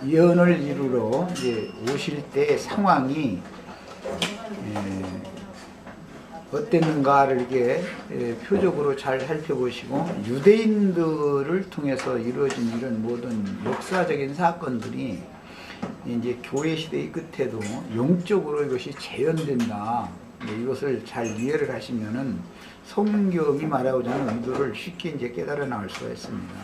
예언을 이루러 이제 오실 때 상황이 어땠는가를 이렇게 표적으로 잘 살펴보시고, 유대인들을 통해서 이루어진 이런 모든 역사적인 사건들이 이제 교회 시대의 끝에도 영적으로 이것이 재현된다. 이것을 잘 이해를 하시면은 성경이 말하고자 하는 의도를 쉽게 이제 깨달아 나올 수가 있습니다.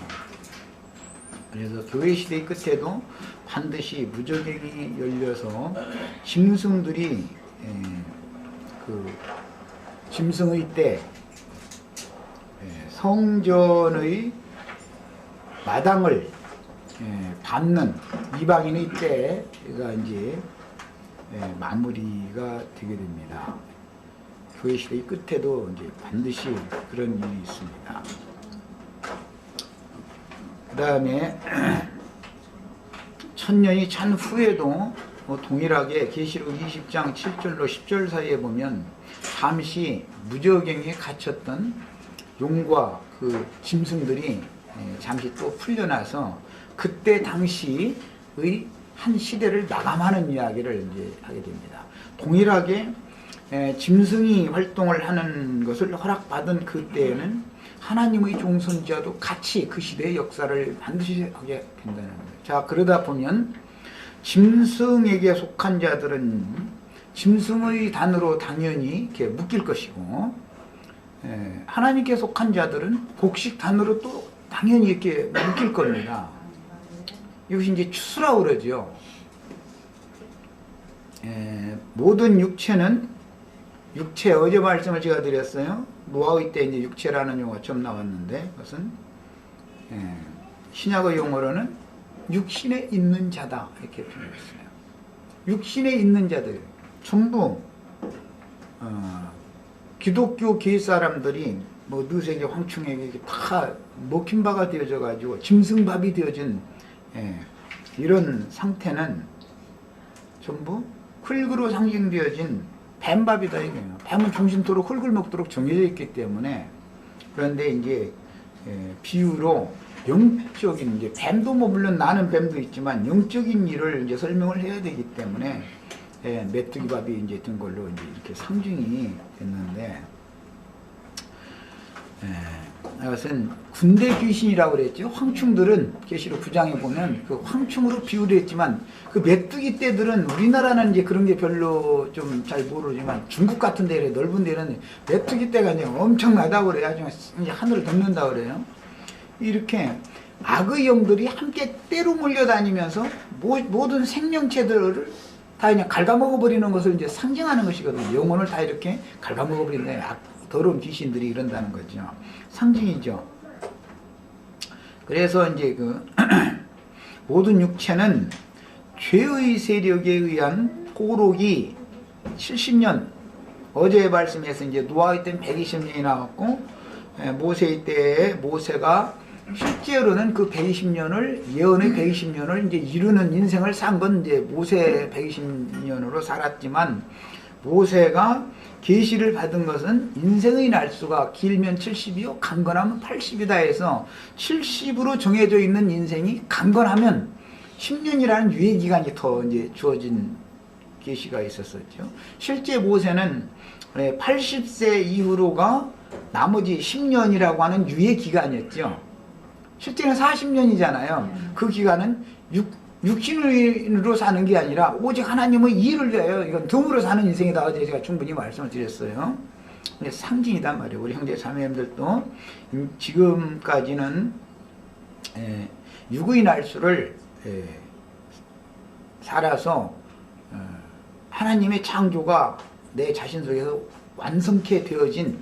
그래서 교회 시대의 끝에도 반드시 무저갱이 열려서 짐승들이 그 짐승의 때 성전의 마당을 밟는 이방인의 때가 이제 마무리가 되게 됩니다. 교회 시대의 끝에도 이제 반드시 그런 일이 있습니다. 그 다음에 천년이 찬 후에도 동일하게 계시록 20장 7절로 10절 사이에 보면 잠시 무저갱에 갇혔던 용과 그 짐승들이 잠시 또 풀려나서 그때 당시의 한 시대를 마감하는 이야기를 이제 하게 됩니다. 동일하게 짐승이 활동을 하는 것을 허락받은 그때에는 하나님의 종선자도 같이 그 시대의 역사를 반드시 하게 된다는 거예요. 자, 그러다 보면 짐승에게 속한 자들은 짐승의 단으로 당연히 이렇게 묶일 것이고, 하나님께 속한 자들은 곡식 단으로 또 당연히 이렇게 묶일 겁니다. 이것이 이제 추수라고 그러죠. 모든 육체는 육체, 어제 말씀을 제가 드렸어요. 노아의 때 이제 육체라는 용어가 처음 나왔는데, 그것은 신약의 용어로는 육신에 있는 자다 이렇게 표현했어요. 육신에 있는 자들 전부 기독교계 사람들이 뭐 느세게 황충에게 다 먹힌 바가 되어져 가지고 짐승밥이 되어진 이런 상태는 전부 흙으로 상징되어진 뱀밥이다 이거예요. 뱀은 중심토록 흙을 먹도록 정해져 있기 때문에. 그런데 이제 비유로 영적인, 이제 뱀도 뭐 물론 나는 뱀도 있지만 영적인 일을 이제 설명을 해야 되기 때문에 메뚜기 밥이 이제 든 걸로 이제 이렇게 상징이 됐는데, 이것은 군대 귀신이라고 그랬죠. 황충들은 계시록 9장에 보면 그 황충으로 비유를 했지만, 그 메뚜기 떼들은 우리나라는 이제 그런 게 별로 좀 잘 모르지만 중국 같은 데 넓은 데는 메뚜기 떼가 이제 엄청나다고 그래요. 아주 이제 하늘을 덮는다고 그래요. 이렇게 악의 영들이 함께 때로 몰려다니면서 모든 생명체들을 다 그냥 갉아먹어버리는 것을 이제 상징하는 것이거든요. 영혼을 다 이렇게 갉아먹어버린다. 더러운 귀신들이 이런다는 거죠. 상징이죠. 그래서 이제 그 모든 육체는 죄의 세력에 의한 포록이 70년, 어제 말씀에서 이제 노아의 때는 120년이 나왔고, 모세의 때에 모세가 실제로는 그 120년을, 예언의 120년을 이제 이루는 인생을 산 건 이제 모세 120년으로 살았지만, 모세가 계시를 받은 것은 인생의 날수가 길면 70이요 강건하면 80이다 해서 70으로 정해져 있는 인생이 강건하면 10년이라는 유예 기간이 더 이제 주어진 계시가 있었었죠. 실제 모세는 80세 이후로가 나머지 10년이라고 하는 유예 기간이었죠. 실제는 40년이잖아요. 그 기간은 육신으로 사는 게 아니라 오직 하나님의 일을 위하여, 이건 덤으로 사는 인생이다. 어제 제가 충분히 말씀을 드렸어요. 근데 상징이단 말이에요. 우리 형제 자매님들도 지금까지는 육의 날수를 살아서 하나님의 창조가 내 자신 속에서 완성케 되어진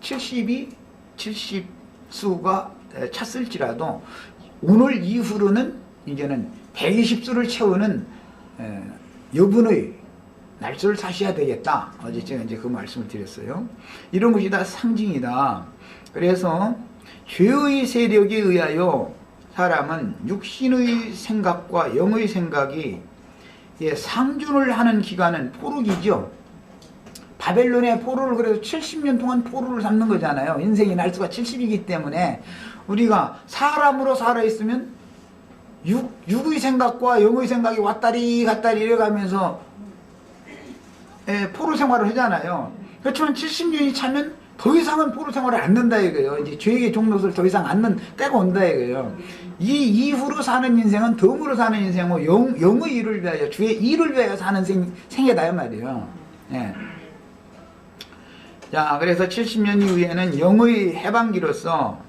70수가 찼을지라도 오늘 이후로는 이제는 120수를 채우는 여분의 날수를 사셔야 되겠다. 어제 제가 이제 그 말씀을 드렸어요. 이런 것이 다 상징이다. 그래서 죄의 세력에 의하여 사람은 육신의 생각과 영의 생각이 상준을 하는 기간은 포로기죠. 바벨론의 포로를 그래서 70년 동안 포로를 삼는 거잖아요. 인생의 날수가 70이기 때문에 우리가 사람으로 살아있으면 육의 생각과 영의 생각이 왔다리 갔다리 이래가면서 포로 생활을 하잖아요. 그렇지만 70년이 차면 더 이상은 포로 생활을 안 는다 이거예요. 이제 죄의 종로를 더 이상 안는 때가 온다 이거예요. 이 이후로 사는 인생은 덤으로 사는 인생이고 영의 일을 위하여 주의 일을 위하여 사는 생애다 이 말이에요. 예. 자, 그래서 70년 이후에는 영의 해방기로서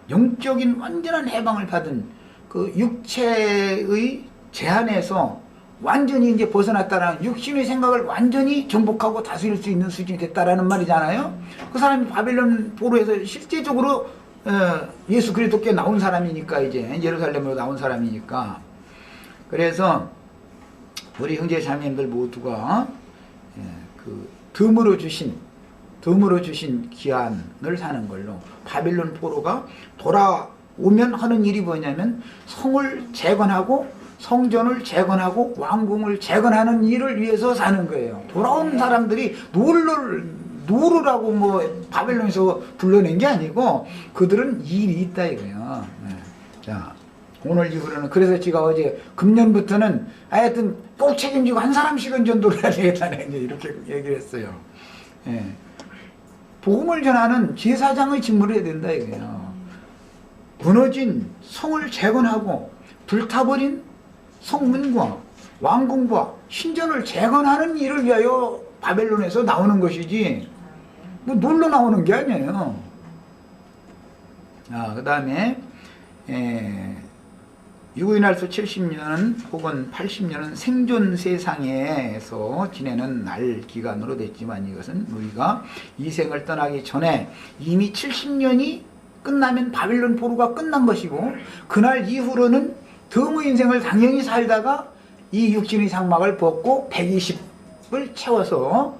영적인 완전한 해방을 받은 그 육체의 제한에서 완전히 이제 벗어났다라는, 육신의 생각을 완전히 정복하고 다스릴 수 있는 수준이 됐다라는 말이잖아요. 그 사람이 바벨론 포로에서 실제적으로 예수 그리스도께 나온 사람이니까, 이제 예루살렘으로 나온 사람이니까. 그래서 우리 형제 자매님들 모두가 그 덤으로 주신 기한을 사는 걸로, 바벨론 포로가 돌아오면 하는 일이 뭐냐면 성을 재건하고 성전을 재건하고 왕궁을 재건하는 일을 위해서 사는 거예요. 돌아온 사람들이 노르라고 뭐 바벨론에서 불러낸 게 아니고 그들은 일이 있다 이거예요. 네. 자, 오늘 이후로는, 그래서 제가 어제 금년부터는 하여튼 꼭 책임지고 한 사람씩은 전도를 해야 되겠다는 이렇게 얘기를 했어요. 네. 복음을 전하는 제사장의 직무를 해야 된다 이거예요. 무너진 성을 재건하고 불타버린 성문과 왕궁과 신전을 재건하는 일을 위하여 바벨론에서 나오는 것이지 뭐 놀러 나오는 게 아니에요. 그 다음에 유구인날수 70년 혹은 80년은 생존 세상에서 지내는 날 기간으로 됐지만, 이것은 우리가 이 생을 떠나기 전에 이미 70년이 끝나면 바빌론 포로가 끝난 것이고, 그날 이후로는 덤의 인생을 당연히 살다가 이 육신의 장막을 벗고 120을 채워서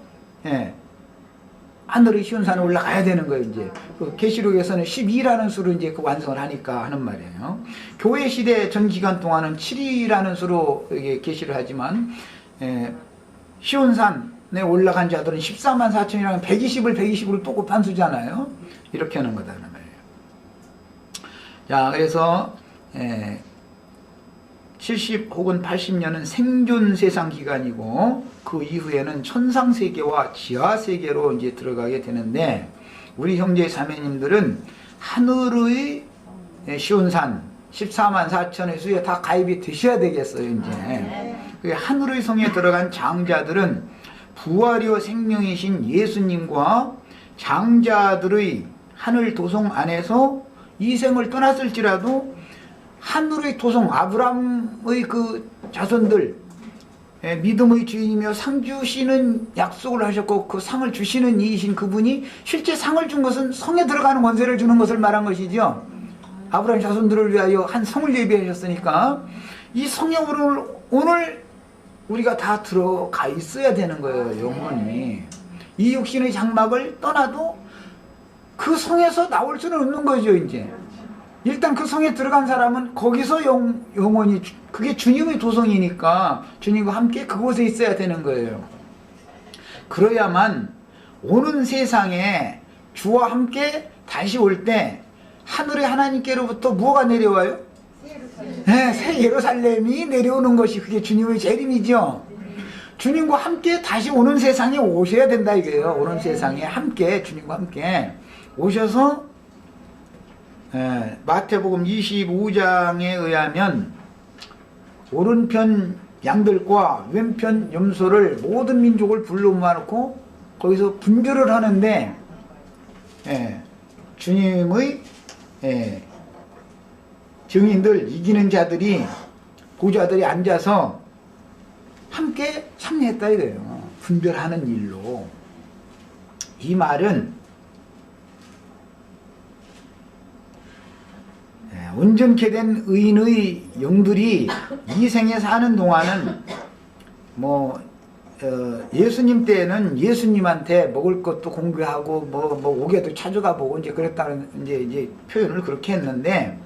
하늘의 시온산에 올라가야 되는 거예요. 이제 그 계시록에서는 12라는 수로 이제 그 완성을 하니까 하는 말이에요. 교회 시대 전 기간 동안은 7이라는 수로 이게 계시를 하지만, 시온산에 올라간 자들은 14만 4천이라는 120을 120으로 또 곱한 수잖아요. 이렇게 하는 거다 말이에요. 자, 그래서 70 혹은 80년은 생존 세상 기간이고, 그 이후에는 천상 세계와 지하 세계로 이제 들어가게 되는데, 우리 형제 자매님들은 하늘의 시온산 14만 4천의 수에 다 가입이 되셔야 되겠어요. 이제 하늘의 성에 들어간 장자들은 부활이요 생명이신 예수님과 장자들의 하늘 도성 안에서 이 생을 떠났을지라도 하늘의 도성 아브라함의 그 자손들, 믿음의 주인이며 상 주시는 약속을 하셨고 그 상을 주시는 이이신 그분이 실제 상을 준 것은 성에 들어가는 권세를 주는 것을 말한 것이죠. 아브라함 자손들을 위하여 한 성을 예비하셨으니까 이 성에 오늘 우리가 다 들어가 있어야 되는 거예요. 영원히 이 육신의 장막을 떠나도 그 성에서 나올 수는 없는 거죠. 이제 일단 그 성에 들어간 사람은 거기서 영원히, 그게 주님의 도성이니까 주님과 함께 그곳에 있어야 되는 거예요. 그래야만 오는 세상에 주와 함께 다시 올 때 하늘의 하나님께로부터 무엇가 내려와요? 새 예루살렘이 내려오는 것이, 그게 주님의 재림이죠. 주님과 함께 다시 오는 세상에 오셔야 된다 이거예요. 오는 세상에 함께, 주님과 함께 오셔서 마태복음 25장에 의하면 오른편 양들과 왼편 염소를 모든 민족을 불러 모아놓고 거기서 분별을 하는데, 주님의 증인들, 이기는 자들이, 보좌들이 앉아서 함께 참여했다 이거예요. 분별하는 일로. 이 말은 온전케 된 의인의 영들이 이 생에 사는 동안은 예수님 때에는 예수님한테 먹을 것도 공개하고 뭐 옥에도 찾아가 보고 이제 그랬다는 이제 표현을 그렇게 했는데,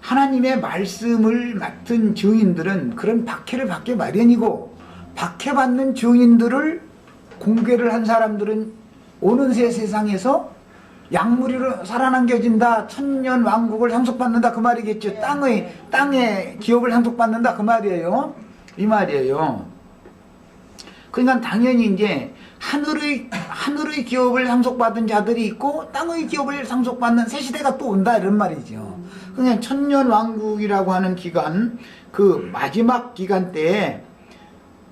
하나님의 말씀을 맡은 증인들은 그런 박해를 받기 마련이고, 박해받는 증인들을 공개를 한 사람들은 오는 새 세상에서 약물이로 살아남겨진다. 천년 왕국을 상속받는다. 그 말이겠죠. 땅의 기업을 상속받는다. 그 말이에요. 이 말이에요. 그러니까 당연히 이제 하늘의 기업을 상속받은 자들이 있고 땅의 기업을 상속받는 새 시대가 또 온다 이런 말이죠. 그냥 천년 왕국이라고 하는 기간, 그 마지막 기간 때에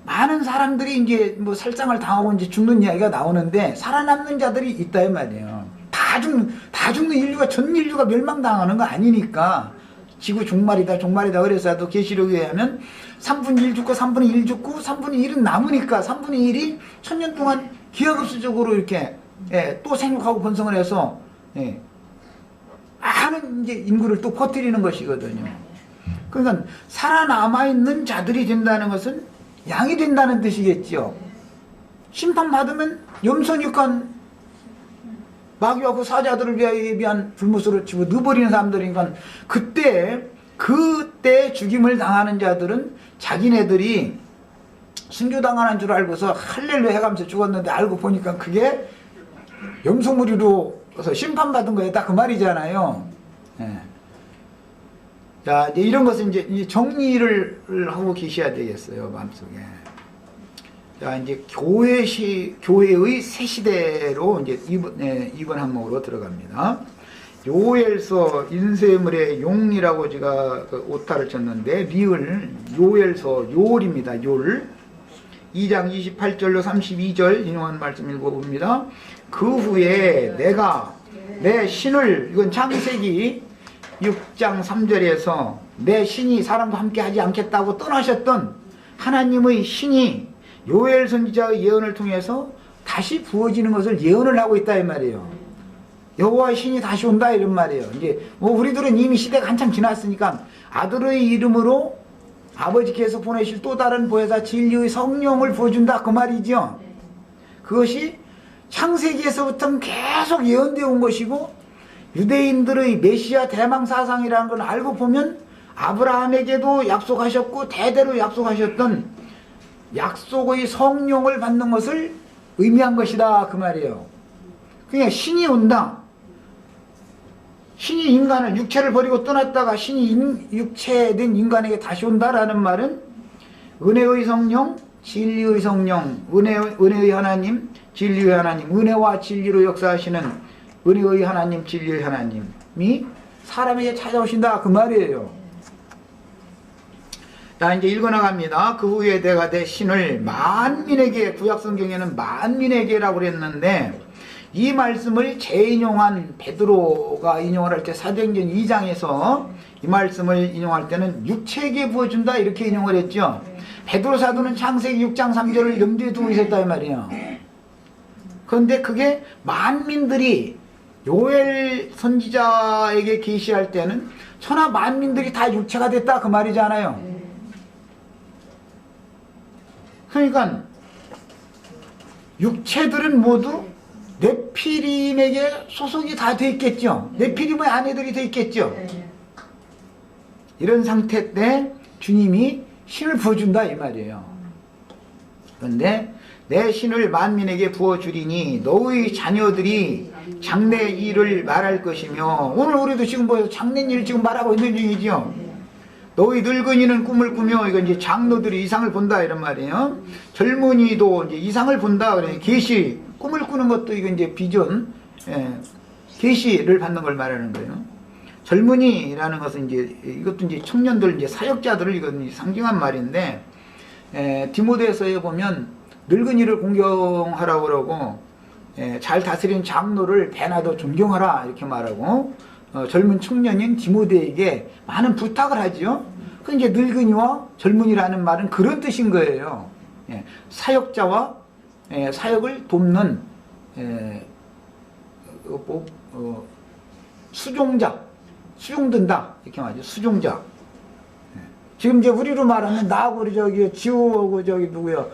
많은 사람들이 이제 뭐 살상을 당하고 이제 죽는 이야기가 나오는데 살아남는 자들이 있다 이 말이에요. 다 죽는 인류가 전 인류가 멸망당하는 거 아니니까 지구 종말이다 그래서도 계시록에 의하면 3분의 1 죽고 3분의 1 죽고 3분의 1은 남으니까 3분의 1이 천년 동안 기하급수적으로 이렇게 또 생육하고 번성을 해서 많은 이제 인구를 또 퍼뜨리는 것이거든요. 그러니까 살아남아있는 자들이 된다는 것은 양이 된다는 뜻이겠죠. 심판받으면 염소니까 마귀와 그 사자들을 위한 불못으로 집어 넣어버리는 사람들이니까 그때 죽임을 당하는 자들은 자기네들이 순교당하는 줄 알고서 할렐루야 해가면서 죽었는데 알고 보니까 그게 염소무리로서 심판받은 거였다 그 말이잖아요. 자, 이제 이런 것은 이제 정리를 하고 계셔야 되겠어요, 마음속에. 자, 이제 교회의 새 시대로 이제 이번 항목으로 들어갑니다. 요엘서 인쇄물의 용이라고 제가 그 오타를 쳤는데 리을 요엘서 요울입니다. 요울 2장 28절로 32절 인용한 말씀 읽어봅니다. 그 후에 내가 내 신을, 이건 창세기 6장 3절에서 내 신이 사람과 함께 하지 않겠다고 떠나셨던 하나님의 신이 요엘 선지자의 예언을 통해서 다시 부어지는 것을 예언을 하고 있다 이 말이에요. 여호와의 신이 다시 온다 이런 말이에요. 이제 뭐 우리들은 이미 시대가 한참 지났으니까 아들의 이름으로 아버지께서 보내실 또 다른 보혜사 진리의 성령을 부어준다 그 말이죠. 그것이 창세기에서부터 계속 예언되어 온 것이고 유대인들의 메시아 대망 사상이라는 걸 알고 보면 아브라함에게도 약속하셨고 대대로 약속하셨던 약속의 성령을 받는 것을 의미한 것이다 그 말이에요. 그냥 신이 온다. 신이 인간을 육체를 버리고 떠났다가 신이 육체된 인간에게 다시 온다라는 말은 은혜의 성령, 진리의 성령, 은혜의 하나님, 진리의 하나님, 은혜와 진리로 역사하시는 은혜의 하나님, 진리의 하나님이 사람에게 찾아오신다 그 말이에요. 자, 이제 읽어나갑니다. 그 후에 내가 내 신을 만민에게, 구약성경에는 만민에게라고 그랬는데 이 말씀을 재인용한 베드로가 인용을 할 때 사도행전 2장에서 이 말씀을 인용할 때는 육체에게 부어준다 이렇게 인용을 했죠. 베드로 사도는 창세기 6장 3절을 염두에 두고 있었다 이 말이에요. 그런데 그게 만민들이 요엘 선지자에게 계시할 때는 천하 만민들이 다 육체가 됐다 그 말이잖아요. 그러니까 육체들은 모두 네피림에게 소속이 다 돼 있겠죠. 네피림의 아내들이 돼 있겠죠. 이런 상태 때 주님이 신을 부어준다 이 말이에요. 그런데 내 신을 만민에게 부어주리니 너의 자녀들이 장래 일을 말할 것이며, 오늘 우리도 지금 뭐 장래 일 지금 말하고 있는 중이죠. 너희 늙은이는 꿈을 꾸며, 이건 이제 장로들이 이상을 본다 이런 말이에요. 젊은이도 이제 이상을 본다 그래. 계시, 꿈을 꾸는 것도 이건 이제 비전, 계시를 받는 걸 말하는 거예요. 젊은이라는 것은 이제 이것도 이제 청년들, 이제 사역자들을 이건 상징한 말인데, 디모데서에 보면 늙은이를 공경하라고 그러고, 잘 다스린 장로를 배나도 존경하라 이렇게 말하고, 젊은 청년인 디모데에게 많은 부탁을 하지요. 그 이제 늙은이와 젊은이라는 말은 그런 뜻인 거예요. 사역자와 사역을 돕는 수종든다 이렇게 말이죠. 수종자. 지금 이제 우리로 말하면 나하고 저기 지우하고 저기 누구요?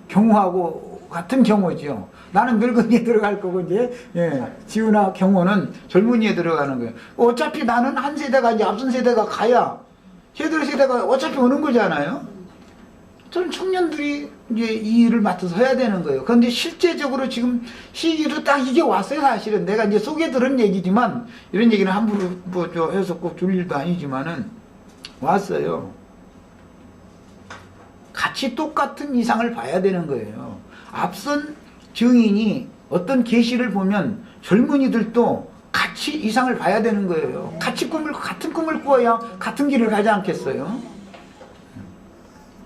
경호하고 같은 경우죠. 나는 늙은이에 들어갈 거고 이제 지우나 경호는 젊은이에 들어가는 거예요. 어차피 나는 한 세대가 이제 앞선 세대가 가야 쟤들 세대가 어차피 오는 거잖아요. 저는 청년들이 이제 이 일을 맡아서 해야 되는 거예요. 그런데 실제적으로 지금 시기도 딱 이게 왔어요. 사실은 내가 이제 속에 들은 얘기지만 이런 얘기는 함부로 뭐 저 해서 꼭 줄 일도 아니지만은 왔어요. 같이 똑같은 이상을 봐야 되는 거예요. 앞선 증인이 어떤 계시를 보면 젊은이들도 같이 이상을 봐야 되는 거예요. 같은 꿈을 꾸어야 같은 길을 가지 않겠어요?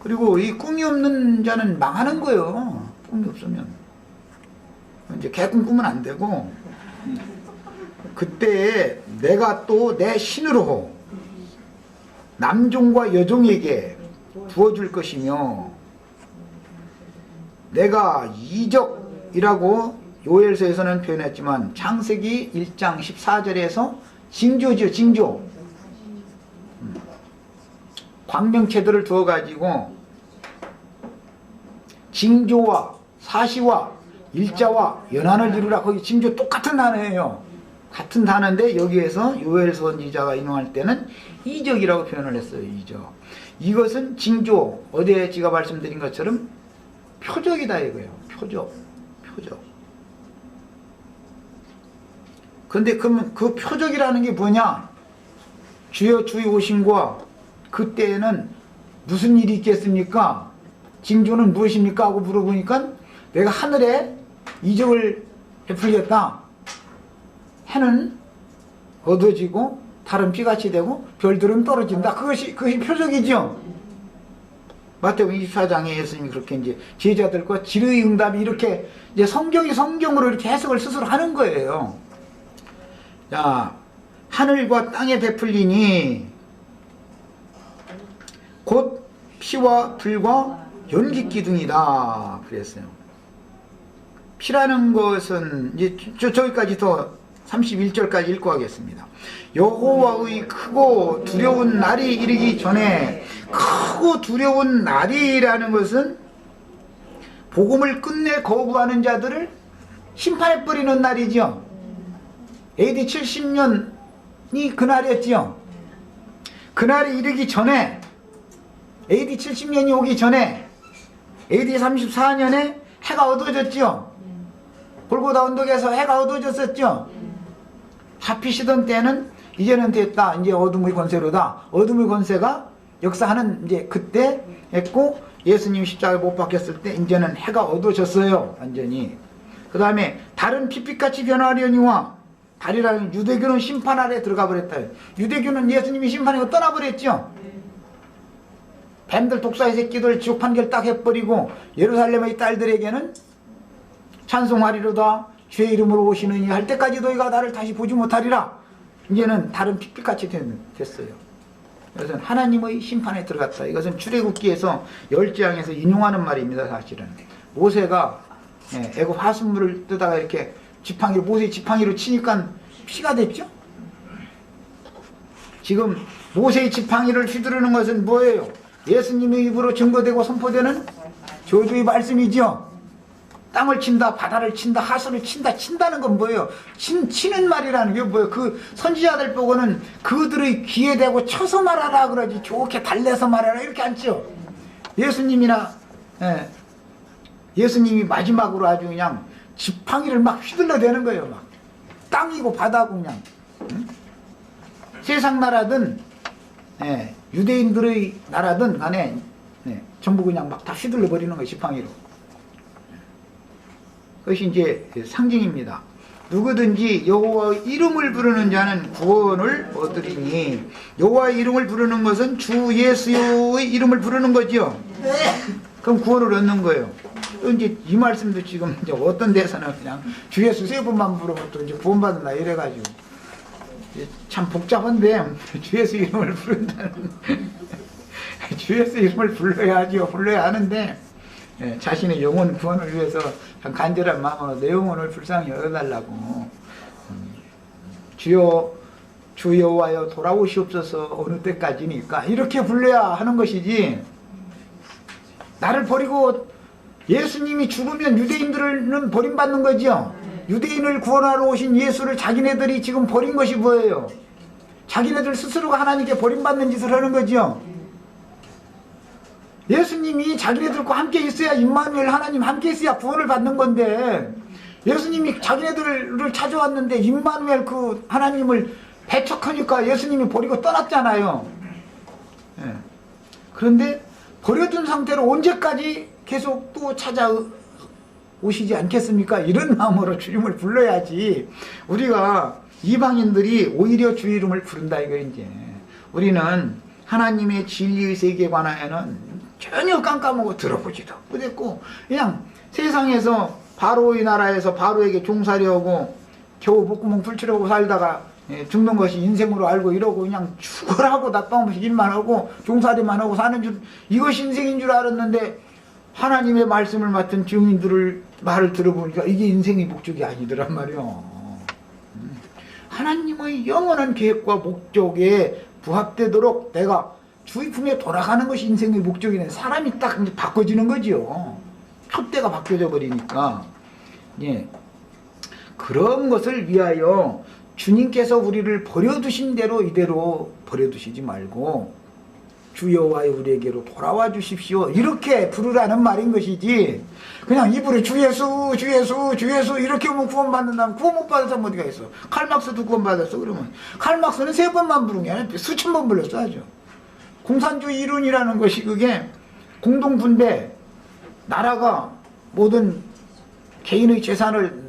그리고 이 꿈이 없는 자는 망하는 거예요. 꿈이 없으면. 이제 개꿈 꾸면 안 되고, 그때 내가 또 내 신으로 남종과 여종에게 부어줄 것이며, 내가 이적이라고 요엘서에서는 표현했지만 창세기 1장 14절에서 징조죠. 징조. 광명체들을 두어가지고 징조와 사시와 일자와 연한을 이루라. 거기 징조 똑같은 단어예요. 같은 단어인데 여기에서 요엘 선지자가 인용할 때는 이적이라고 표현을 했어요. 이적. 이것은 징조, 어제 제가 말씀드린 것처럼 표적이다 이거예요. 표적. 근데 그 표적이라는 게 뭐냐? 주여 주의 오심과 그때에는 무슨 일이 있겠습니까? 징조는 무엇입니까? 하고 물어보니까 내가 하늘에 이적을 베풀겠다. 해는 어두워지고 달은 피같이 되고 별들은 떨어진다. 그것이 표적이죠. 마태복음 24장에 예수님이 그렇게 이제 제자들과 질의응답이 이렇게 이제 성경으로 이렇게 해석을 스스로 하는 거예요. 자, 하늘과 땅에 베풀리니 곧 피와 불과 연기 기둥이다 그랬어요. 피라는 것은 이제 저기까지 더 31절까지 읽고 하겠습니다. 여호와의 크고 두려운 날이 이르기 전에, 크고 두려운 날이라는 것은 복음을 끝내 거부하는 자들을 심판해 버리는 날이죠. AD 70년이 그날이었죠. 그날이 이르기 전에, AD 70년이 오기 전에 AD 34년에 해가 어두워졌죠. 골고다 언덕에서 해가 어두워졌었죠. 잡히시던 때는 이제는 됐다. 이제 어둠의 권세로다. 어둠의 권세가 역사하는 이제 그때 했고, 예수님 십자가에 못 박혔을 때 이제는 해가 어두워졌어요. 완전히. 그 다음에 달은 핏빛같이 변화하려니와, 달이라는 유대교는 심판 아래 들어가 버렸다. 유대교는 예수님이 심판하고 떠나버렸죠. 뱀들 독사의 새끼들 지옥 판결 딱 해버리고 예루살렘의 딸들에게는 찬송하리로다 주의 이름으로 오시느니 할 때까지 너희가 나를 다시 보지 못하리라. 이제는 다른 핏빛같이 됐어요. 그래서 하나님의 심판에 들어갔다. 이것은 출애굽기에서 10장에서 인용하는 말입니다. 사실은 모세가 애굽 하수물을 뜨다가 이렇게 지팡이로, 모세의 지팡이로 치니까 피가 됐죠. 지금 모세의 지팡이를 휘두르는 것은 뭐예요? 예수님의 입으로 증거되고 선포되는 저주의 말씀이죠. 땅을 친다, 바다를 친다, 하수를 친다. 친다는 건 뭐예요? 치는 말이라는 게 뭐예요? 그 선지자들 보고는 그들의 귀에 대고 쳐서 말하라 그러지, 좋게 달래서 말하라 이렇게 않죠. 예수님이나 예수님이 마지막으로 아주 그냥 지팡이를 막 휘둘러대는 거예요. 막 땅이고 바다고 그냥. 응? 세상 나라든 유대인들의 나라든 간에 전부 그냥 막 다 휘둘러 버리는 거예요. 지팡이로. 그것이 이제 상징입니다. 누구든지 여호와의 이름을 부르는 자는 구원을 얻으리니, 여호와의 이름을 부르는 것은 주 예수의 이름을 부르는 거죠. 그럼 구원을 얻는 거예요. 또 이제 이 말씀도 지금 이제 어떤 데서는 그냥 주 예수 3번만 부르고 또 이제 구원받는다 이래가지고 참 복잡한데, 주 예수 이름을 부른다는 주 예수 이름을 불러야 하는데 자신의 영혼 구원을 위해서 간절한 마음으로 내 영혼을 불쌍히 여겨달라고 주여 주 여호와여 돌아오시옵소서 어느 때까지니까 이렇게 불러야 하는 것이지, 나를 버리고 예수님이 죽으면 유대인들은 버림받는 거죠. 유대인을 구원하러 오신 예수를 자기네들이 지금 버린 것이 뭐예요? 자기네들 스스로가 하나님께 버림받는 짓을 하는 거죠. 예수님이 자기네들과 함께 있어야 임마누엘 하나님 함께 있어야 구원을 받는 건데 예수님이 자기네들을 찾아왔는데 임마누엘 그 하나님을 배척하니까 예수님이 버리고 떠났잖아요. 예. 그런데 버려둔 상태로 언제까지 계속 또 찾아오시지 않겠습니까? 이런 마음으로 주님을 불러야지 우리가 이방인들이 오히려 주 이름을 부른다 이거 이제. 우리는 하나님의 진리의 세계관에는 전혀 깜깜하고 들어보지도 못했고 그냥 세상에서 바로의 나라에서 바로에게 종살이하고 겨우 목구멍 풀칠하고 살다가 죽는 것이 인생으로 알고 이러고 그냥 죽으라고 나빠없이 일만 하고 종살이만 하고 사는 줄 이것이 인생인 줄 알았는데 하나님의 말씀을 맡은 증인들을 말을 들어보니까 이게 인생의 목적이 아니더란 말이요. 하나님의 영원한 계획과 목적에 부합되도록 내가 주의 품에 돌아가는 것이 인생의 목적이네. 사람이 딱 이제 바꿔지는 거지요. 촛대가 바뀌어져 버리니까. 예. 그런 것을 위하여 주님께서 우리를 버려두신 대로 이대로 버려두시지 말고 주 여호와의 우리에게로 돌아와 주십시오. 이렇게 부르라는 말인 것이지 그냥 입으로 주 예수 주 예수 주 예수 이렇게 하면 구원받는다면 구원 못 받은 사람 어디가 있어. 칼막스도 구원받았어. 그러면 칼막스는 3번만 부른 게 아니라 수천 번 불렀어야죠. 공산주의 이론이라는 것이 그게 공동분배 나라가 모든 개인의 재산을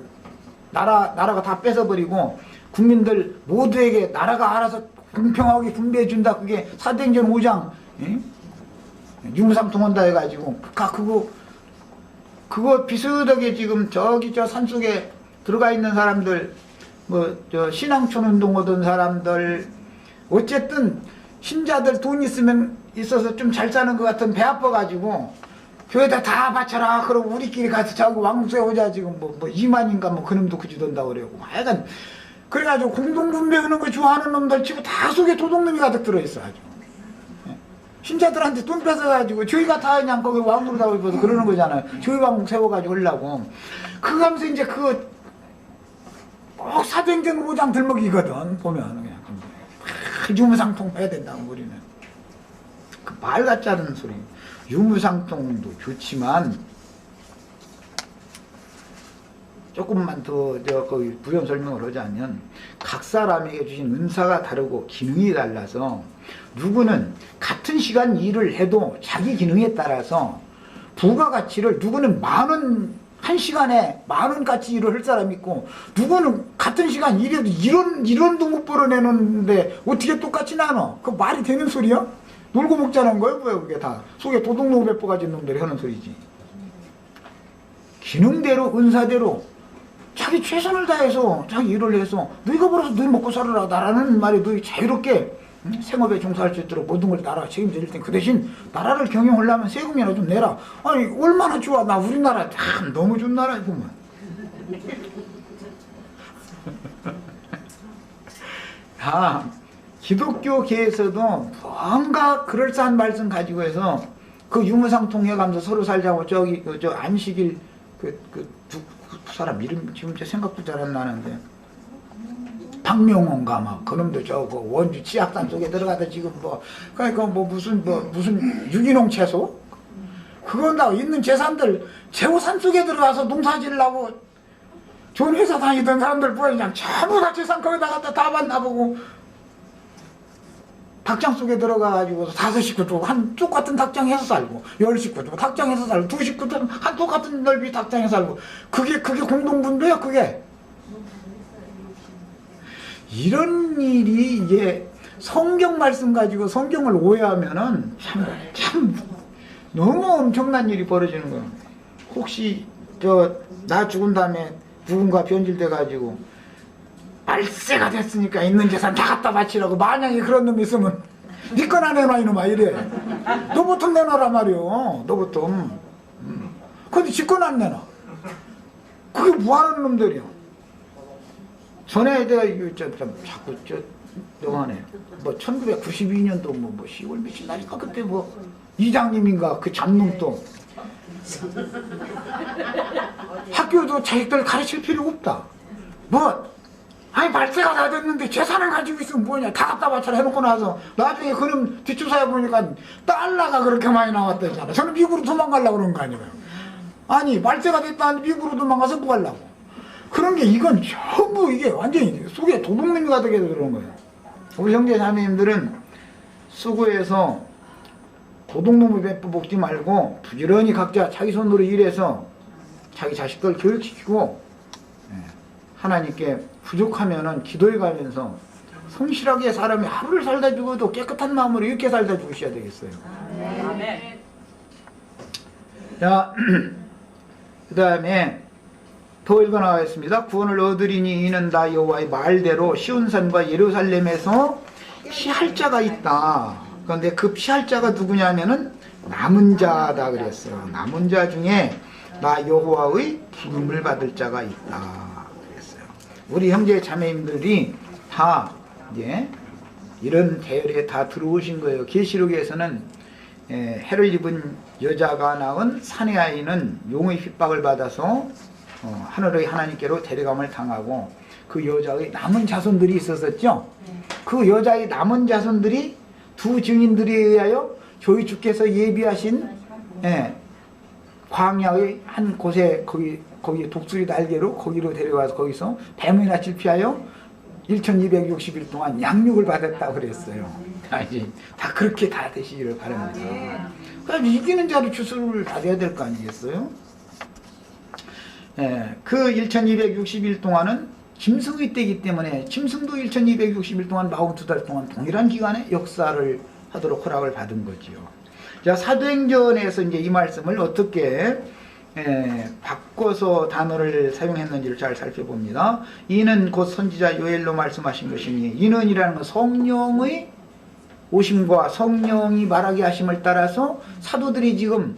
나라가 다 뺏어버리고 국민들 모두에게 나라가 알아서 공평하게 분배해 준다. 그게 사도행전 5장 유무상통한다 해가지고 그거 비슷하게 지금 저기 저 산속에 들어가 있는 사람들 뭐 저 신앙촌 운동하던 사람들 어쨌든 신자들 돈 있어서 좀 잘 사는 것 같은 배 아파가지고 교회에다 다 바쳐라 그러고 우리끼리 가서 자고 왕국세 오자 지금 뭐 2만인가 뭐 그놈도 그지던다 그러고 하여간 그래가지고 공동분배하는 거 좋아하는 놈들 치고 다 속에 도둑놈이 가득 들어있어 아주. 신자들한테 돈 뺏어가지고 저희가 다 그냥 거기 왕으로 다 입어서 그러는 거잖아요. 저희 왕국 세워가지고 하려고. 그거 하면서 이제 그거 꼭 사도행전 5장 들먹이거든 보면 그냥 유무상통 해야 된다고 우리는. 그 말 같지 않은 소리. 유무상통도 좋지만 조금만 더 거기 부연 설명을 하자면 각 사람에게 주신 은사가 다르고 기능이 달라서 누구는 같은 시간 일을 해도 자기 기능에 따라서 부가가치를 누구는 10,000원 한 시간에 10,000원까지 일을 할 사람이 있고 누구는 같은 시간 일해도 1원도 못 벌어내는데 어떻게 똑같이 나눠? 그 말이 되는 소리야? 놀고 먹자는 거예요 뭐야 그게 다 속에 도둑놈 몇 가진 놈들이 하는 소리지. 기능대로 은사대로 자기 최선을 다해서 자기 일을 해서 너희가 벌어서 너희 먹고 살아라 나라는 말이 너희 자유롭게 생업에 종사할 수 있도록 모든 걸 나라가 책임질 테니 그 대신 나라를 경영하려면 세금이나 좀 내라. 아니 얼마나 좋아. 나 우리나라 참 너무 좋은 나라야 보면. 아, 기독교계에서도 뭔가 그럴싸한 말씀 가지고 해서 그 유무상통해가면서 서로 살자고 저기 저 안식일 그 사람 이름 지금 제 생각도 잘 안 나는데 박명호인가 막 그놈도 저거 원주 치악산 속에 들어가다 지금 뭐 그러니까 뭐 무슨 유기농 채소 그건 다 있는 재산들 제호산 속에 들어가서 농사지으려고 좋은 회사 다니던 사람들 보여 그냥 전부 다 재산 거기다 갖다 다 만나보고 닭장 속에 들어가가지고 5식구 두고 한 똑같은 닭장에서 살고 10식구 두고 닭장에서 살고 2식구 두고 한 똑같은 넓이 닭장에서 살고 그게 공동분배야 그게. 이런 일이 이게 성경 말씀 가지고 성경을 오해하면은 참 너무 엄청난 일이 벌어지는 거예요. 혹시 나 죽은 다음에 누군가 변질돼 가지고 말세가 됐으니까 있는 재산 다 갖다 바치라고 만약에 그런 놈이 있으면 니 거나 내놔 이놈아 이래. 너부터 내놔라 말이오. 너부터. 근데 지 건 안 내놔. 그게 뭐하는 놈들이요. 전에 자꾸 영화네 뭐 1992년도 뭐 10월 며칠 날인가 그때 뭐 이장님인가 그 잡놈도 학교도 자식들 가르칠 필요 없다. 뭐 아니 말세가 다 됐는데 재산을 가지고 있으면 뭐냐, 다 갖다 바쳐라 해놓고 나서 나중에 그놈 뒷조사해 보니까 달러가 그렇게 많이 나왔다잖아. 저는 미국으로 도망가려고 그런 거 아니에요. 아니 말세가 됐다는데 미국으로 도망가서 뭐 하려고. 그런 게 이건 전부 이게 완전히 속에 도둑놈이가 되게 그런 거예요. 우리 형제 자매님들은 수고해서 도둑놈을 베풀 먹지 말고 부지런히 각자 자기 손으로 일해서 자기 자식들 교육시키고 하나님께 부족하면은 기도해 가면서 성실하게 사람이 하루를 살다 죽어도 깨끗한 마음으로 이렇게 살다 죽으셔야 되겠어요. 아멘. 자, 그 다음에 더 읽어 나가겠습니다. 구원을 얻으리니 이는 다 여호와의 말대로 시온산과 예루살렘에서 피할 자가 있다. 그런데 그 피할 자가 누구냐면은 남은 자다 그랬어요. 남은 자 중에 나 여호와의 기름을 받을 자가 있다. 우리 형제 자매님들이 다 이제 이런 대열에 다 들어오신 거예요. 계시록에서는 해를 입은 여자가 낳은 사내 아이는 용의 핍박을 받아서 하늘의 하나님께로 데려감을 당하고 그 여자의 남은 자손들이 있었었죠. 그 여자의 남은 자손들이 두 증인들에 의하여 저희 주께서 예비하신 광야의 한 곳에 거기 독수리 날개로 거기로 데려가서 거기서 뱀의 낯을 피하여 1260일 동안 양육을 받았다고 그랬어요. 이제 다 그렇게 다 되시기를 바랍니다. 그래서 이기는 자로 주술을 받아야 될 거 아니겠어요? 그 1260일 동안은 짐승의 때이기 때문에 짐승도 1260일 동안 42달 동안 동일한 기간에 역사를 하도록 허락을 받은 거지요. 자, 사도행전에서 이제 이 말씀을 어떻게 바꿔서 단어를 사용했는지를 잘 살펴봅니다. 이는 곧 선지자 요엘로 말씀하신 것이니, 이는이라는 건 성령의 오심과 성령이 말하게 하심을 따라서 사도들이 지금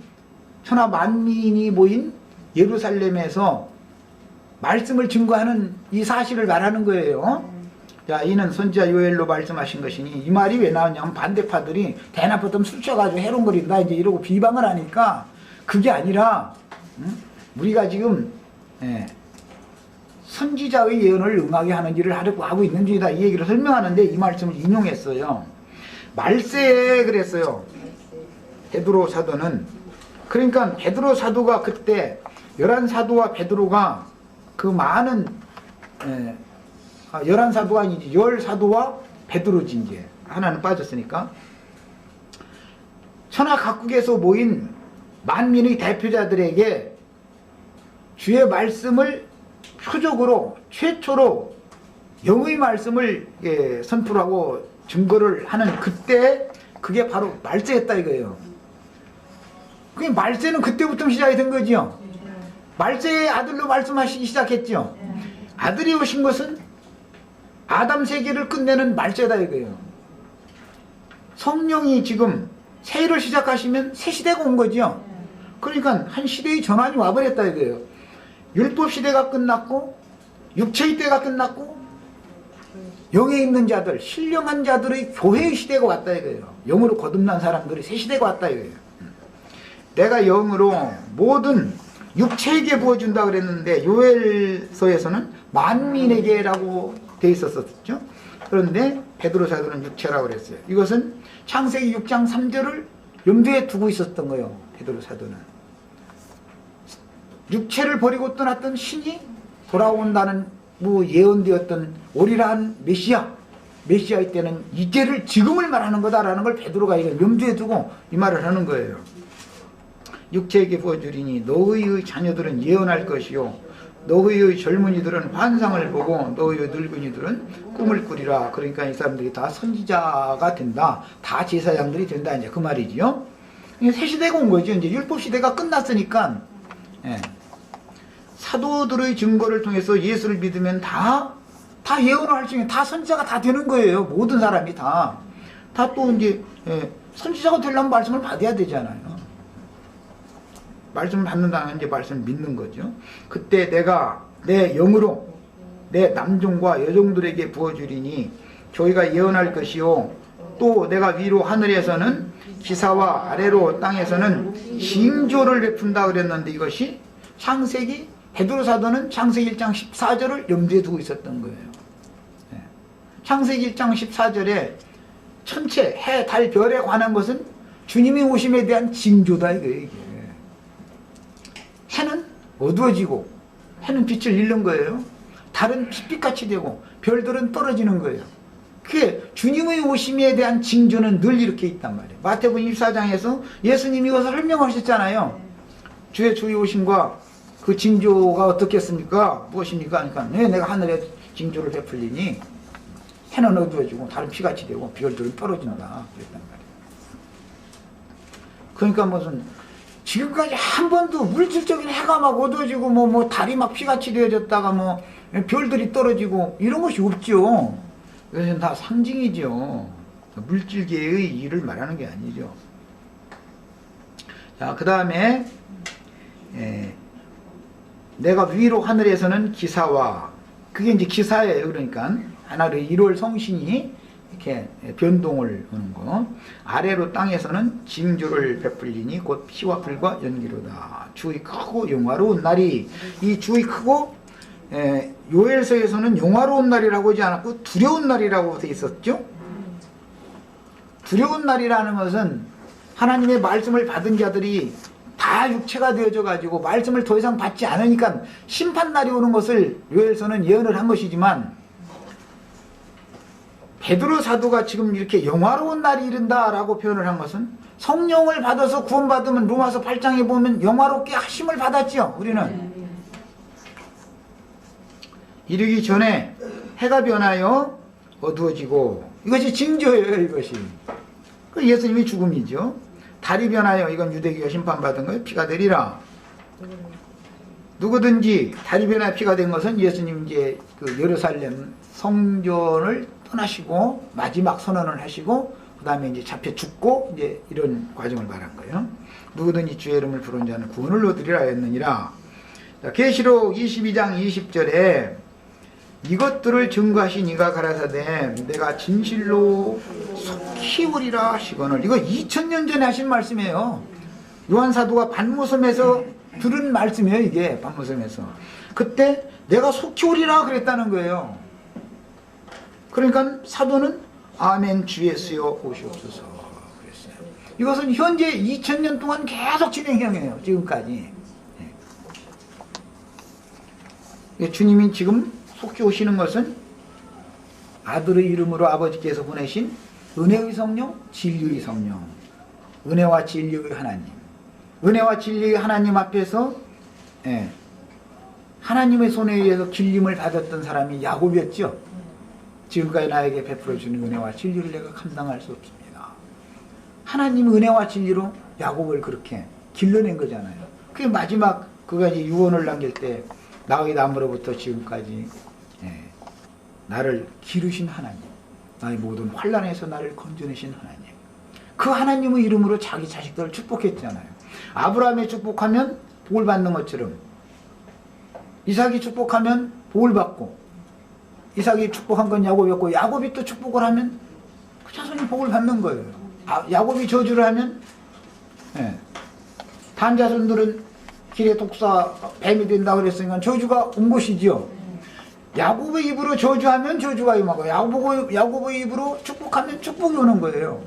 천하 만민이 모인 예루살렘에서 말씀을 증거하는 이 사실을 말하는 거예요. 자, 이는 선지자 요엘로 말씀하신 것이니, 이 말이 왜 나왔냐면 반대파들이 대낮부터 술 취해가지고 해롱거린다 이제 이러고 비방을 하니까 그게 아니라 우리가 지금 선지자의 예언을 응하게 하는 일을 하고 있는 중이다 이 얘기를 설명하는데 이 말씀을 인용했어요. 말세에 그랬어요. 베드로 사도는. 그러니까 베드로 사도가 그때 11사도와 베드로가 그 많은 11사도가 아니지 10사도와 베드로지 이제 하나는 빠졌으니까 천하 각국에서 모인 만민의 대표자들에게 주의 말씀을 표적으로 최초로 영의 말씀을 선포하고 증거를 하는 그때 그게 바로 말세였다 이거예요. 그게 말세는 그때부터 시작이 된 거죠. 말세의 아들로 말씀하시기 시작했죠. 아들이 오신 것은 아담 세계를 끝내는 말세다 이거예요. 성령이 지금 새 일을 시작하시면 새 시대가 온 거죠. 그러니까 한 시대의 전환이 와버렸다 이거예요. 율법 시대가 끝났고 육체의 때가 끝났고 영에 있는 자들, 신령한 자들의 교회의 시대가 왔다 이거예요. 영으로 거듭난 사람들의 새 시대가 왔다 이거예요. 내가 영으로 모든 육체에게 부어준다 그랬는데 요엘서에서는 만민에게라고 돼 있었었죠. 그런데 베드로 사도는 육체라고 그랬어요. 이것은 창세기 6장 3절을 염두에 두고 있었던 거예요. 베드로 사도는 육체를 버리고 떠났던 신이 돌아온다는 예언되었던 오리라한 메시아의 때는 이때를 지금을 말하는 거다라는 걸 베드로가 이걸 염두에 두고 이 말을 하는 거예요. 육체에게 부어주리니 너희의 자녀들은 예언할 것이요 너희의 젊은이들은 환상을 보고 너희의 늙은이들은 꿈을 꾸리라. 그러니까 이 사람들이 다 선지자가 된다. 다 제사장들이 된다. 이제 그 말이지요. 새 시대가 온 거죠. 이제 율법 시대가 끝났으니까 사도들의 증거를 통해서 예수를 믿으면 다 예언을 할 수 있는 다 선지자가 다 되는 거예요. 모든 사람이 다 또 이제 선지자가 되려면 말씀을 받아야 되잖아요. 말씀을 받는다는 이제 말씀을 믿는 거죠. 그때 내가 내 영으로 내 남종과 여종들에게 부어주리니 저희가 예언할 것이요 또 내가 위로 하늘에서는 기사와 아래로 땅에서는 징조를 베푼다 그랬는데 이것이 창세기 베드로 사도는 창세기 1장 14절을 염두에 두고 있었던 거예요. 창세기 1장 14절에 천체, 해, 달, 별에 관한 것은 주님이 오심에 대한 징조다 이거예요. 이게. 해는 어두워지고 해는 빛을 잃는 거예요. 달은 핏빛같이 되고 별들은 떨어지는 거예요. 그게 주님의 오심에 대한 징조는 늘 이렇게 있단 말이에요. 마태복음 24장에서 예수님이 이것을 설명하셨잖아요. 주의 주의 오심과 그 징조가 어떻겠습니까? 무엇입니까? 그러니까 왜 내가 하늘에 징조를 베풀리니 해는 어두워지고 달은 피같이 되고 별들은 떨어진다 그랬단 말이에요. 그러니까 무슨 지금까지 한 번도 물질적인 해가 막 어두워지고 뭐 달이 막 피같이 되어졌다가 뭐 별들이 떨어지고 이런 것이 없죠. 이것은 다 상징이죠. 물질계의 일을 말하는 게 아니죠. 자, 그 다음에 내가 위로 하늘에서는 기사와, 그게 이제 기사예요. 그러니까 하나의 1월 성신이 이렇게 변동을 하는 거. 아래로 땅에서는 징조를 베풀리니 곧 피와 불과 연기로다. 주의 크고 영화로운 날이, 이 주의 크고 요엘서에서는 영화로운 날이라고 하지 않았고 두려운 날이라고 되어 있었죠. 두려운 날이라는 것은 하나님의 말씀을 받은 자들이 다 육체가 되어져 가지고 말씀을 더 이상 받지 않으니까 심판날이 오는 것을 요엘서는 예언을 한 것이지만, 베드로 사도가 지금 이렇게 영화로운 날이 이른다라고 표현을 한 것은 성령을 받아서 구원받으면 로마서 8장에 보면 영화롭게 하심을 받았지요. 우리는 이르기 전에 해가 변하여 어두워지고, 이것이 징조예요. 이것이 예수님의 죽음이죠. 달이 변하여, 이건 유대교가 심판받은 거예요. 피가 되리라. 누구든지 달이 변하여 피가 된 것은 예수님 이제 그 예루살렘 성전을 떠나시고 마지막 선언을 하시고 그 다음에 이제 잡혀 죽고 이제 이런 과정을 말한 거예요. 누구든지 주의 이름을 부른 자는 구원을 얻으리라 했느니라. 계시록 22장 20절에 이것들을 증거하신 이가 가라사대 내가 진실로 속히 오리라 하시거늘. 이거 2000년 전에 하신 말씀이에요. 요한사도가 반모섬에서 들은 말씀이에요. 이게 반모섬에서 그때 내가 속히 오리라 그랬다는 거예요. 그러니까 사도는 아멘 주 예수여 오시옵소서 그랬어요. 이것은 현재 2000년 동안 계속 진행형이에요. 지금까지. 주님이 지금 속히 오시는 것은 아들의 이름으로 아버지께서 보내신 은혜의 성령, 진리의 성령, 은혜와 진리의 하나님, 은혜와 진리의 하나님 앞에서 하나님의 손에 의해서 길림을 받았던 사람이 야곱이었죠. 지금까지 나에게 베풀어 주는 은혜와 진리를 내가 감당할 수 없습니다. 하나님 은혜와 진리로 야곱을 그렇게 길러낸 거잖아요. 그게 마지막 그가 이제 유언을 남길 때 나의 나무로부터 지금까지 나를 기르신 하나님, 나의 모든 환난에서 나를 건져내신 하나님, 그 하나님의 이름으로 자기 자식들을 축복했잖아요. 아브라함이 축복하면 복을 받는 것처럼 이삭이 축복하면 복을 받고, 이삭이 축복한 건 야곱이었고 야곱이 또 축복을 하면 그 자손이 복을 받는 거예요. 야곱이 저주를 하면 단 자손들은 길에 독사 뱀이 된다고 그랬으니까 저주가 온 것이지요. 야곱의 입으로 저주하면 저주가 임하고 야곱의 입으로 축복하면 축복이 오는 거예요.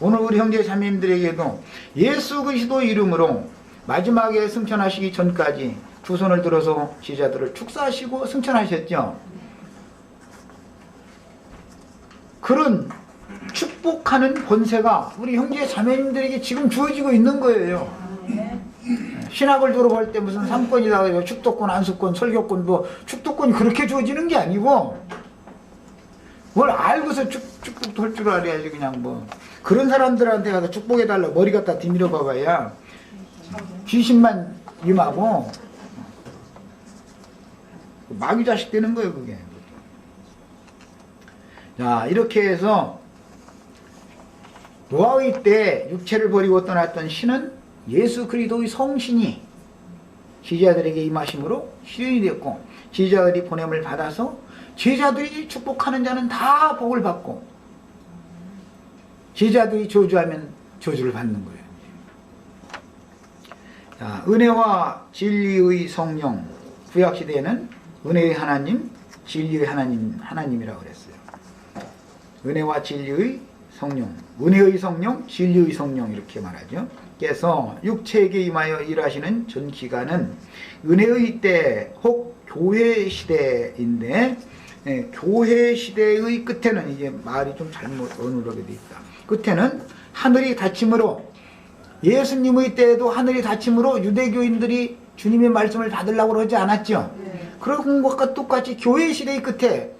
오늘 우리 형제 자매님들에게도 예수 그리스도 이름으로 마지막에 승천하시기 전까지 두 손을 들어서 제자들을 축사하시고 승천하셨죠. 그런 축복하는 권세가 우리 형제 자매님들에게 지금 주어지고 있는 거예요. 신학을 졸업할 때 무슨 3권이다 그래요. 축도권, 안수권, 설교권, 뭐 축도권이 그렇게 주어지는 게 아니고 뭘 알고서 축복도 할 줄 알아야지. 그냥 뭐 그런 사람들한테 가서 축복해달라 머리 갖다 뒤밀어 봐봐야 귀신만 임하고 마귀 자식 되는 거예요. 그게. 자, 이렇게 해서 노아의 때 육체를 버리고 떠났던 신은 예수 그리스도의 성신이 제자들에게 임하심으로 실현이 됐고, 제자들이 보냄을 받아서 제자들이 축복하는 자는 다 복을 받고, 제자들이 저주하면 저주를 받는 거예요. 자, 은혜와 진리의 성령, 구약시대에는 은혜의 하나님, 진리의 하나님이라고 그랬어요. 은혜와 진리의 성령, 은혜의 성령, 진리의 성령 이렇게 말하죠. 그래서 육체에게 임하여 일하시는 전 기간은 은혜의 때 혹 교회 시대인데, 교회 시대의 끝에는 이제 말이 좀 잘못 어눌하게 돼 있다. 끝에는 하늘이 닫힘으로, 예수님의 때에도 하늘이 닫힘으로 유대교인들이 주님의 말씀을 받으려고 그러지 않았죠. 그런 것과 똑같이 교회 시대의 끝에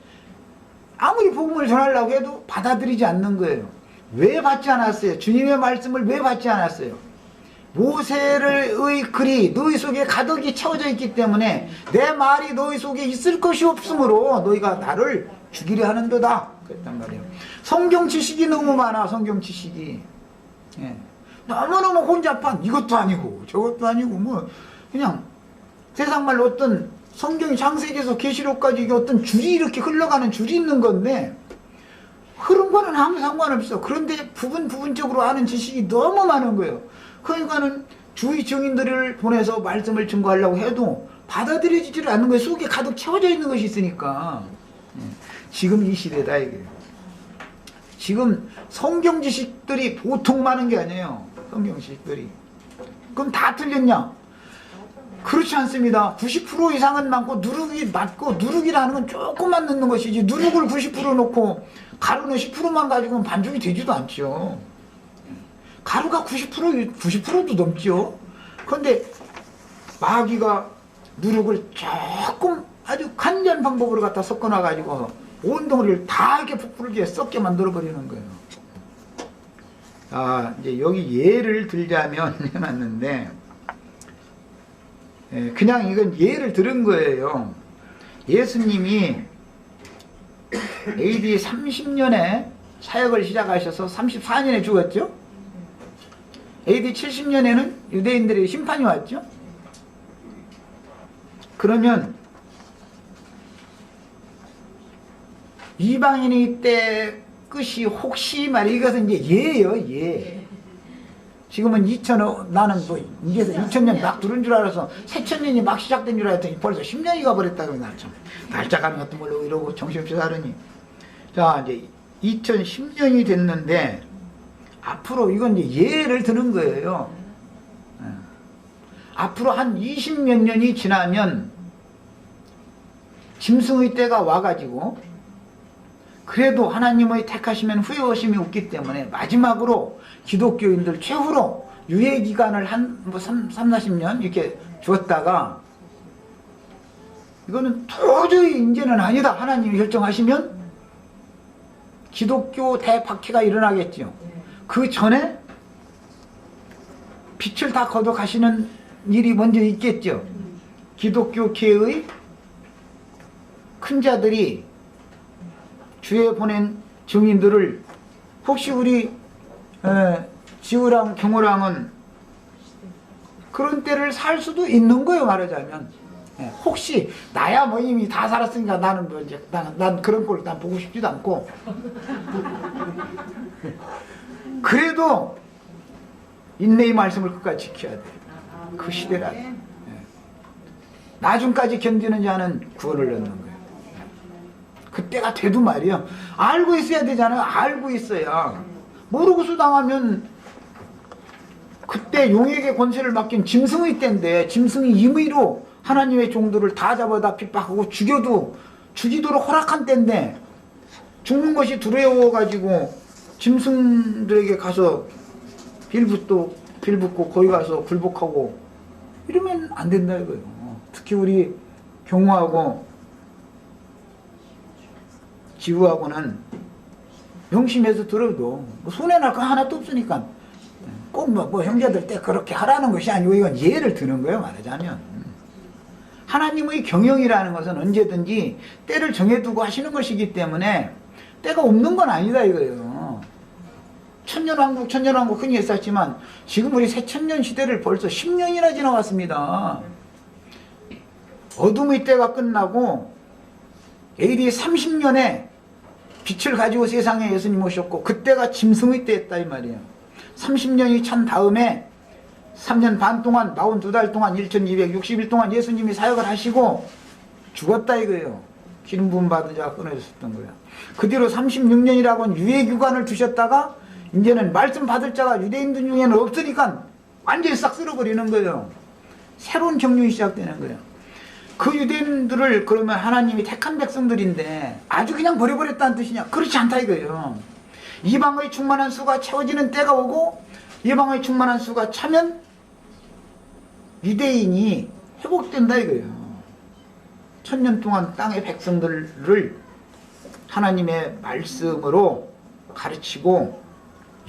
아무리 복음을 전하려고 해도 받아들이지 않는 거예요. 왜 받지 않았어요? 주님의 말씀을 왜 받지 않았어요? 모세의 글이 너희 속에 가득히 채워져 있기 때문에 내 말이 너희 속에 있을 것이 없으므로 너희가 나를 죽이려 하는도다 그랬단 말이에요. 성경 지식이 너무 많아. 성경 지식이 너무너무 혼잡한, 이것도 아니고 저것도 아니고 뭐 그냥 세상 말로 어떤 성경이 창세기에서 계시록까지 이게 어떤 줄이 이렇게 흘러가는 줄이 있는 건데 흐른 거는 아무 상관없어. 그런데 부분적으로 아는 지식이 너무 많은 거예요. 그러니까는 주의 증인들을 보내서 말씀을 증거하려고 해도 받아들여지지를 않는 거예요. 속에 가득 채워져 있는 것이 있으니까. 지금 이 시대다 이게. 지금 성경 지식들이 보통 많은 게 아니에요. 성경 지식들이. 그럼 다 틀렸냐? 그렇지 않습니다. 90% 이상은 많고 누룩이 맞고, 누룩이라는 건 조금만 넣는 것이지 누룩을 90% 넣고 가루는 10%만 가지고는 반죽이 되지도 않죠. 가루가 90%도 넘죠. 그런데 마귀가 누룩을 조금 아주 간단한 방법으로 갖다 섞어놔 가지고 온 덩어리를 다 이렇게 부풀게 썩게 만들어 버리는 거예요. 이제 여기 예를 들자면 해놨는데, 그냥 이건 예를 들은 거예요. 예수님이 AD 30년에 사역을 시작하셔서 34년에 죽었죠. AD 70년에는 유대인들의 심판이 왔죠. 그러면 이방인의 때 끝이 혹시 말이야, 이것은 이제 예예요, 예. 지금은 나는 뭐 이제 2000년 막 들은 줄 알아서 새천년이 막 시작된 줄 알았더니 벌써 10년이 가버렸다고. 나 참 날짜 가는 것도 모르고 이러고 정신없이 살으니. 자, 이제 2010년이 됐는데 앞으로 이건 이제 예를 드는 거예요. 앞으로 한 20몇 년이 지나면 짐승의 때가 와가지고, 그래도 하나님의 택하시면 후회하심이 없기 때문에 마지막으로 기독교인들 최후로 유예기간을 한 뭐 30-40년 이렇게 주었다가, 이거는 도저히 이제는 아니다 하나님이 결정하시면 기독교 대박해가 일어나겠죠. 그 전에 빛을 다 거둬 가시는 일이 먼저 있겠죠. 기독교계의 큰 자들이 주에 보낸 증인들을, 혹시 우리 지우랑 경우랑은 그런 때를 살 수도 있는 거예요, 말하자면. 혹시 나야 뭐 이미 다 살았으니까 나는 뭐 이제 난 그런 걸 난 보고 싶지도 않고. 그래도 인내의 말씀을 끝까지 지켜야 돼. 그 시대라. 나중까지 견디는 자는 구원을 얻는 거예요. 그때가 돼도 말이야, 알고 있어야 되잖아요. 알고 있어야. 모르고 수당하면 그때 용에게 권세를 맡긴 짐승의 때인데, 짐승이 임의로 하나님의 종들을 다 잡아다 핍박하고 죽이도록 허락한 때인데, 죽는 것이 두려워가지고 짐승들에게 가서 빌붙고 거기 가서 굴복하고 이러면 안 된다 이거예요. 특히 우리 경우하고 지우하고는 명심해서 들어도 뭐 손해날 거 하나도 없으니까 꼭 뭐 형제들 때 그렇게 하라는 것이 아니고, 이건 예를 드는 거예요, 말하자면. 하나님의 경영이라는 것은 언제든지 때를 정해두고 하시는 것이기 때문에 때가 없는 건 아니다 이거예요. 천년왕국 흔히 했었지만 지금 우리 새천년 시대를 벌써 10년이나 지나왔습니다. 어둠의 때가 끝나고 AD 30년에 빛을 가지고 세상에 예수님 오셨고, 그때가 짐승의 때였다 이 말이에요. 30년이 찬 다음에 3년 반 동안 42달 동안 1260일 동안 예수님이 사역을 하시고 죽었다 이거예요. 기름 부음 받은 자가 끊어졌었던 거야. 그 뒤로 36년이라고는 유예기간을 두셨다가 이제는 말씀 받을 자가 유대인들 중에는 없으니까 완전히 싹 쓸어버리는 거예요. 새로운 정륜이 시작되는 거예요. 그 유대인들을 그러면 하나님이 택한 백성들인데 아주 그냥 버려버렸다는 뜻이냐? 그렇지 않다 이거예요. 이방의 충만한 수가 채워지는 때가 오고 이방의 충만한 수가 차면 유대인이 회복된다 이거예요. 1000년 동안 땅의 백성들을 하나님의 말씀으로 가르치고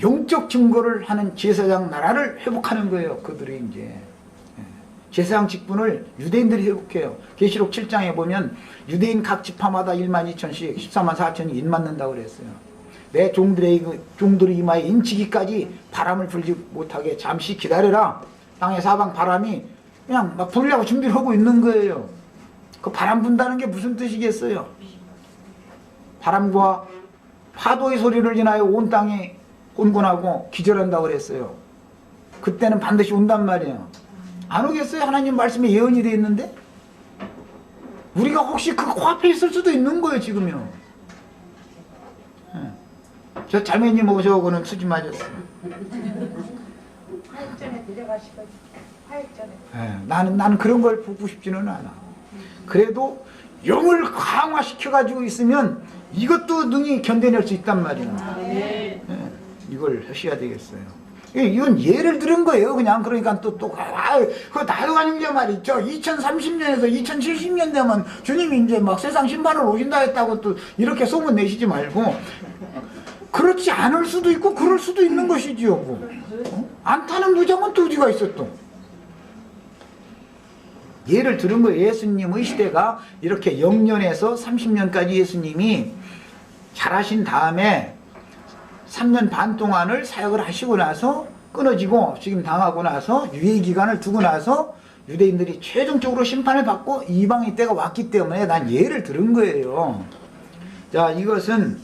영적 증거를 하는 제사장 나라를 회복하는 거예요. 그들이 이제 제사장 직분을 유대인들이 회복해요. 계시록 7장에 보면 유대인 각 지파마다 12,000씩 14만 4천이 인맞는다고 그랬어요. 내 종들의 이마에 인치기까지 바람을 불지 못하게 잠시 기다려라. 땅의 사방 바람이 그냥 막 불려고 준비를 하고 있는 거예요. 그 바람 분다는 게 무슨 뜻이겠어요? 바람과 파도의 소리를 인하여 온 땅이 혼곤하고 기절한다고 그랬어요. 그때는 반드시 온단 말이에요. 안 오겠어요? 하나님 말씀에 예언이 되어 있는데 우리가 혹시 그 코앞에 있을 수도 있는 거예요. 지금요. 저 자매님 오셔고는 수지 맞았어요. 화역전에 데려가시고 화역전에. 나는 그런 걸 보고 싶지는 않아. 그래도 영을 강화시켜 가지고 있으면 이것도 능히 견뎌낼 수 있단 말이야. 이걸 하셔야 되겠어요. 이건 예를 들은 거예요. 그냥 그러니까 그거 나도 아닌데 말이죠. 2030년에서 2070년 되면 주님이 이제 막 세상 심판을 오신다 했다고 또 이렇게 소문 내시지 말고 그렇지 않을 수도 있고 그럴 수도 있는 것이지요. 뭐. 안 타는 무장은 또 어디가 있어 또. 예를 들은 거예요. 예수님의 시대가 이렇게 0년에서 30년까지 예수님이 잘하신 다음에 3년 반 동안을 사역을 하시고 나서 끊어지고 지금 당하고 나서 유예기간을 두고 나서 유대인들이 최종적으로 심판을 받고 이방인 때가 왔기 때문에 난 예를 들은 거예요. 자, 이것은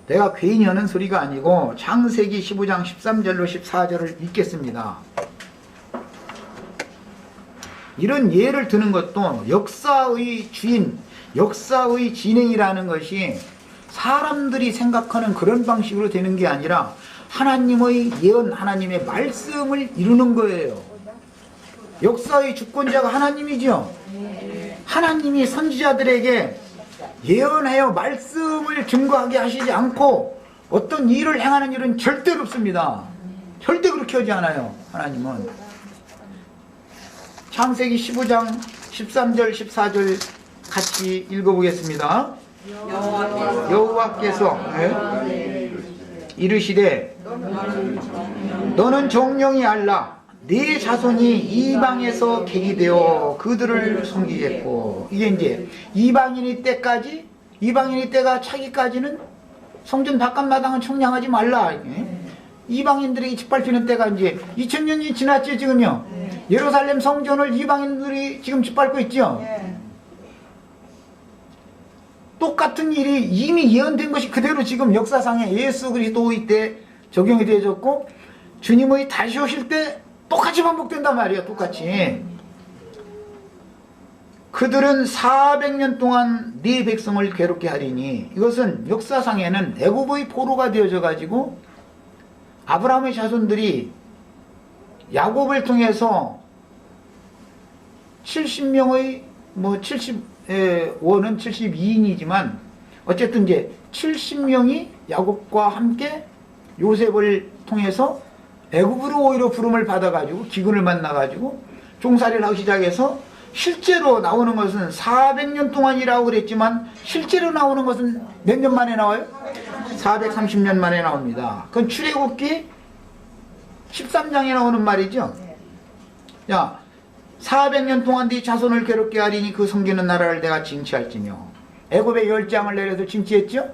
내가 괜히 하는 소리가 아니고 창세기 15장 13절로 14절을 읽겠습니다. 이런 예를 드는 것도 역사의 주인, 역사의 진행이라는 것이 사람들이 생각하는 그런 방식으로 되는 게 아니라 하나님의 예언, 하나님의 말씀을 이루는 거예요. 역사의 주권자가 하나님이죠. 하나님이 선지자들에게 예언하여 말씀을 증거하게 하시지 않고 어떤 일을 행하는 일은 절대로 없습니다. 절대 그렇게 하지 않아요. 하나님은. 창세기 15장 13절 14절 같이 읽어보겠습니다. 여호와께서 이르시되 너는 정령이 알라 네 자손이 이방에서 객이되어 그들을 섬기겠고, 이게 이제 이방인의 때가 차기까지는 성전 바깥마당은 청량하지 말라. 이방인들에게 짓밟히는 때가 이제 2000년이 지났죠 지금요. 예루살렘 성전을 이방인들이 지금 짓밟고 있죠. 똑같은 일이 이미 예언된 것이 그대로 지금 역사상에 예수 그리스도의 때 적용이 되어졌고 주님의 다시 오실 때 똑같이 반복된단 말이에요. 똑같이. 그들은 400년 동안 네 백성을 괴롭게 하리니, 이것은 역사상에는 애굽의 포로가 되어져 가지고 아브라함의 자손들이 야곱을 통해서 70명의 원은 72인이지만 어쨌든 이제 70명이 야곱과 함께 요셉을 통해서 애굽으로 오히려 부름을 받아가지고 기근을 만나가지고 종살이를 하기 시작해서 실제로 나오는 것은 400년 동안이라고 그랬지만 실제로 나오는 것은 몇 년 만에 나와요? 430년 만에 나옵니다. 그건 출애굽기 13장에 나오는 말이죠. 야, 400년 동안 네 자손을 괴롭게 하리니 그 섬기는 나라를 내가 징치할지며. 애굽에 10장을 내려서 징치했죠.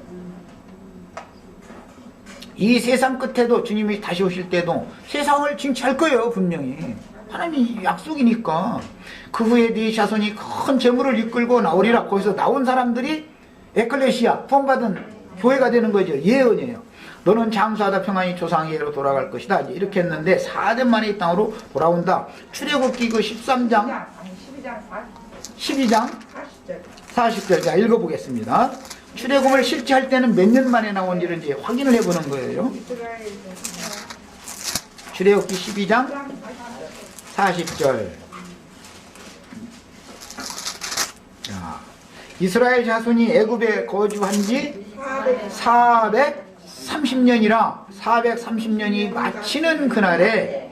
이 세상 끝에도 주님이 다시 오실 때도 세상을 징치할 거예요. 분명히 하나님이 약속이니까. 그 후에 네 자손이 큰 재물을 이끌고 나오리라. 거기서 나온 사람들이 에클레시아, 구원받은 교회가 되는 거죠. 예언이에요. 너는 장수하다 평안히 조상에게로 돌아갈 것이다. 이렇게 했는데 4년 만에 이 땅으로 돌아온다. 출애굽기 그 13장 12장 40절. 자, 읽어보겠습니다. 출애굽을 실제 할 때는 몇 년 만에 나온지를 이제 확인을 해보는 거예요. 출애굽기 12장 40절. 자, 이스라엘 자손이 애굽에 거주한 지 430년이라 430년이 마치는 그날에